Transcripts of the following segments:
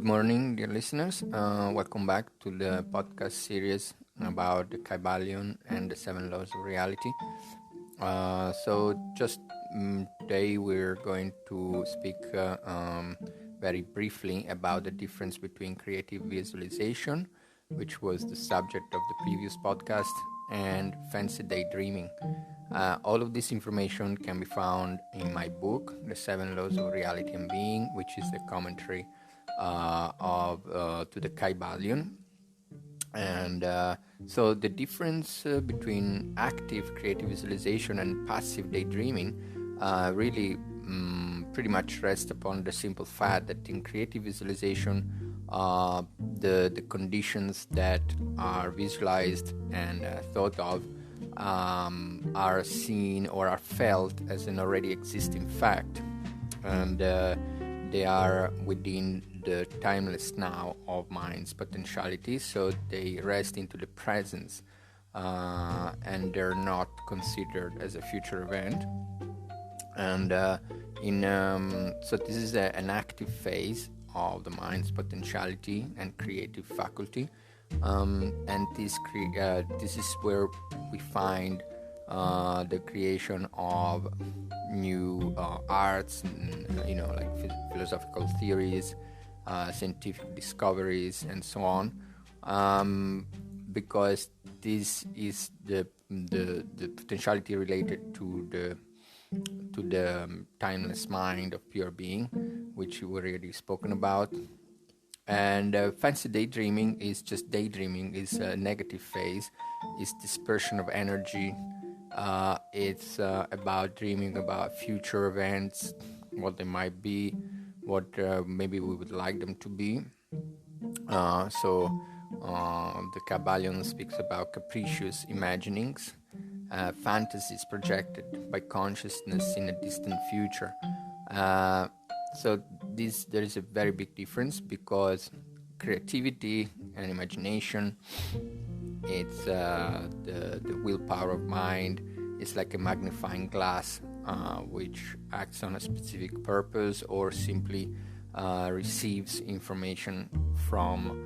morning, dear listeners. Welcome back to the podcast series about the Kybalion and the 7 laws of reality. Today we're going to speak very briefly about the difference between creative visualization, which was the subject of the previous podcast, and fancy daydreaming. All of this information can be found in my book, The 7 Laws of Reality and Being, which is the commentary to the Kybalion. And so the difference between active creative visualization and passive daydreaming really pretty much rests upon the simple fact that in creative visualization, the conditions that are visualized and thought of are seen or are felt as an already existing fact, and they are within the timeless now of mind's potentiality, so they rest into the presence, and they're not considered as a future event. And so this is an active phase of the mind's potentiality and creative faculty, and this is where we find the creation of new arts, like philosophical theories, scientific discoveries, and so on, because this is the potentiality related to the timeless mind of pure being, which we already spoken about. And fancy daydreaming is just daydreaming, is a negative phase, is dispersion of energy. It's about dreaming about future events, what they might be, what maybe we would like them to be. So the Kybalion speaks about capricious imaginings, fantasies projected by consciousness in a distant future. So there is a very big difference, because creativity and imagination, it's the willpower of mind. It's like a magnifying glass which acts on a specific purpose, or simply receives information from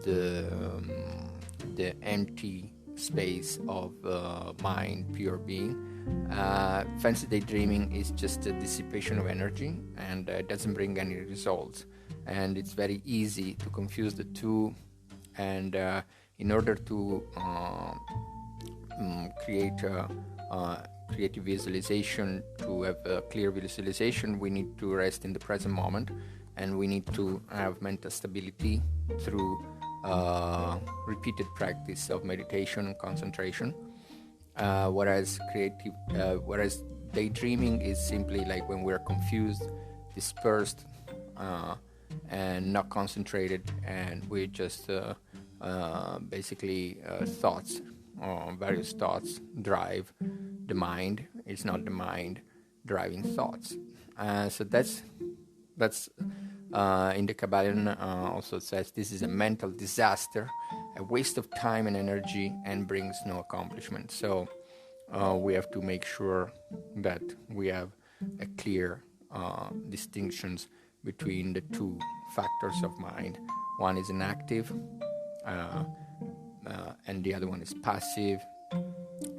the empty space of mind, pure being. Fancy daydreaming is just a dissipation of energy, and it doesn't bring any results, and it's very easy to confuse the two. And in order to create a creative visualization, to have a clear visualization, we need to rest in the present moment, and we need to have mental stability through repeated practice of meditation and concentration. Whereas daydreaming is simply like when we're confused, dispersed, and not concentrated, and we just basically various thoughts drive the mind. It's not the mind driving thoughts. So that's in the Kybalion also says this is a mental disaster, a waste of time and energy, and brings no accomplishment. So we have to make sure that we have a clear distinctions between the two factors of mind. One is an active, and the other one is passive,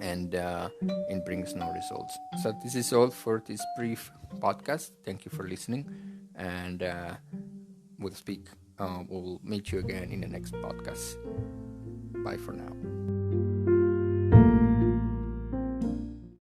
and it brings no results. So this is all for this brief podcast. Thank you for listening, and we'll meet you again in the next podcast. Bye for now.